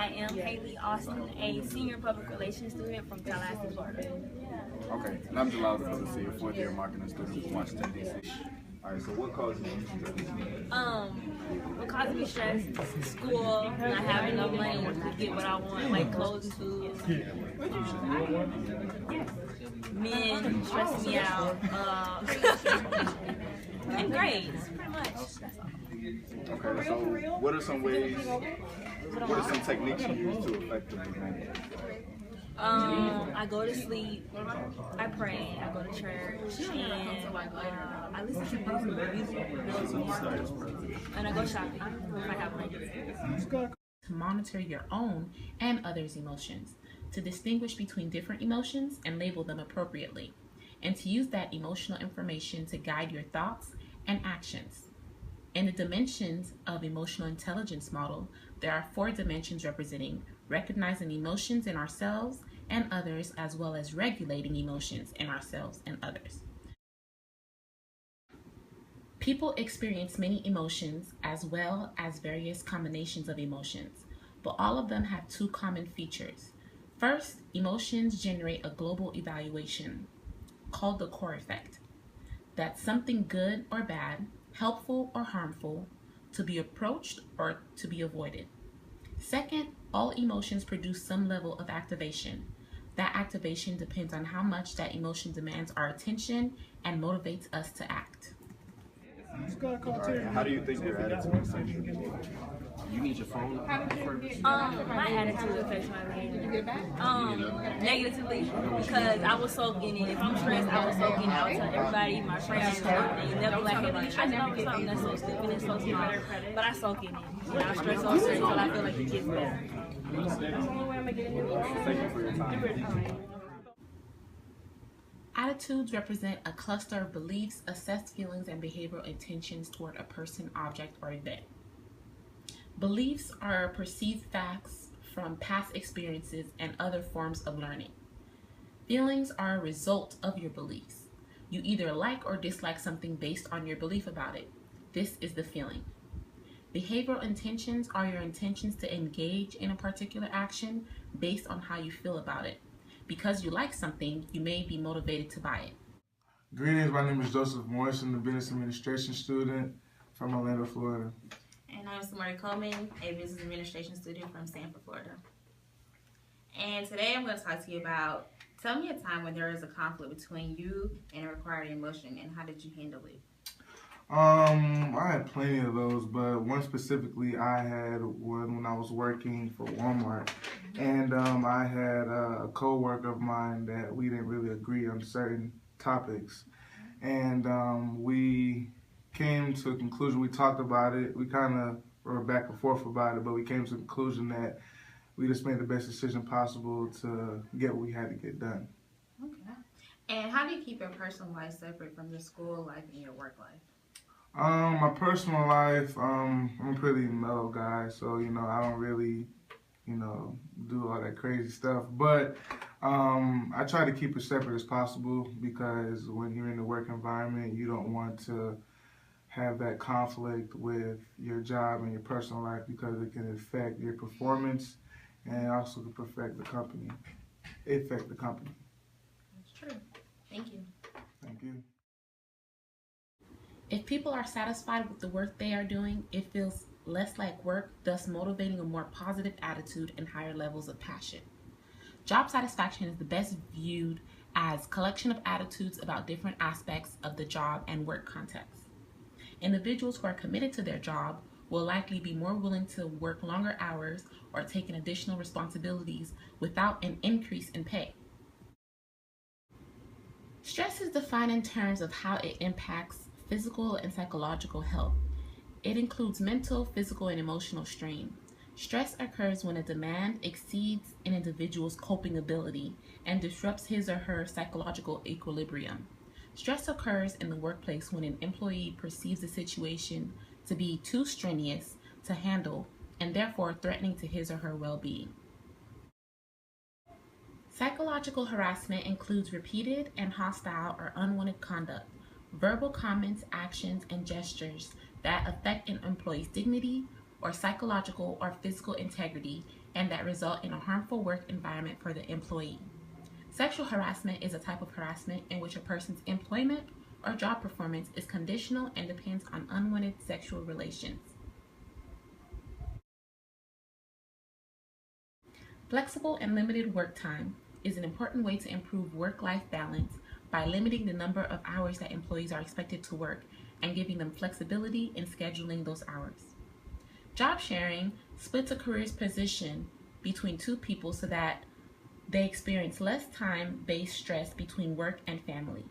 I am Haley Austin, a senior public relations student from Tallahassee, Florida. Okay, and I'm Jalal Phillips, a fourth-year marketing student from Washington, D.C. All right, so what causes you stress? What causes me stress? School, not having enough money to get what I want, like clothes and food. Men stress me out. And grades, pretty much. That's all. Okay, so what are some ways, what are some techniques you use to effectively manage it? I go to sleep, I pray, I go to church, and I listen to music, and I go shopping if I have money. To monitor your own and others' emotions, to distinguish between different emotions and label them appropriately, and to use that emotional information to guide your thoughts and actions. In the dimensions of emotional intelligence model, there are 4 dimensions representing recognizing emotions in ourselves and others, as well as regulating emotions in ourselves and others. People experience many emotions as well as various combinations of emotions, but all of them have 2 common features. First, emotions generate a global evaluation called the core effect. That's something good or bad, helpful or harmful, to be approached or to be avoided. Second, all emotions produce some level of activation. That activation depends on how much that emotion demands our attention and motivates us to act. How do you think your attitude affects your behavior? You need your phone. My attitude affects my behavior. Negatively, because I was soaking in. If I'm stressed, I was soaking in. I would tell everybody, my friends, everything. Never like it. I know it's something that's so stupid and so small, but I soak in it. And I stress over it until I feel like it gets better. That's the only way I'm gonna get into it. Thank you for your time. Attitudes represent a cluster of beliefs, assessed feelings, and behavioral intentions toward a person, object, or event. Beliefs are perceived facts from past experiences and other forms of learning. Feelings are a result of your beliefs. You either like or dislike something based on your belief about it. This is the feeling. Behavioral intentions are your intentions to engage in a particular action based on how you feel about it. Because you like something, you may be motivated to buy it. Greetings, my name is Joseph Morrison, a business administration student from Orlando, Florida. And I'm Samari Coleman, a business administration student from Sanford, Florida. And today I'm going to talk to you about, tell me a time when there was a conflict between you and a required emotion, and how did you handle it? I had plenty of those, but one specifically I had one when I was working for Walmart, and I had a co-worker of mine that we didn't really agree on certain topics, and we came to a conclusion. We talked about it. We kind of were back and forth about it, but we came to the conclusion that we just made the best decision possible to get what we had to get done. Okay. And how do you keep your personal life separate from your school life and your work life? My personal life, I'm a pretty mellow guy, so, I don't really, do all that crazy stuff. But I try to keep it separate as possible, because when you're in the work environment, you don't want to have that conflict with your job and your personal life, because it can affect your performance and also can affect the company. That's true. Thank you. Thank you. If people are satisfied with the work they are doing, it feels less like work, thus motivating a more positive attitude and higher levels of passion. Job satisfaction is the best viewed as a collection of attitudes about different aspects of the job and work context. Individuals who are committed to their job will likely be more willing to work longer hours or take on additional responsibilities without an increase in pay. Stress is defined in terms of how it impacts physical and psychological health. It includes mental, physical, and emotional strain. Stress occurs when a demand exceeds an individual's coping ability and disrupts his or her psychological equilibrium. Stress occurs in the workplace when an employee perceives a situation to be too strenuous to handle and therefore threatening to his or her well-being. Psychological harassment includes repeated and hostile or unwanted conduct, verbal comments, actions, and gestures that affect an employee's dignity, or psychological or physical integrity and that result in a harmful work environment for the employee. Sexual harassment is a type of harassment in which a person's employment or job performance is conditional and depends on unwanted sexual relations. Flexible and limited work time is an important way to improve work-life balance by limiting the number of hours that employees are expected to work and giving them flexibility in scheduling those hours. Job sharing splits a career's position between two people so that they experience less time-based stress between work and family.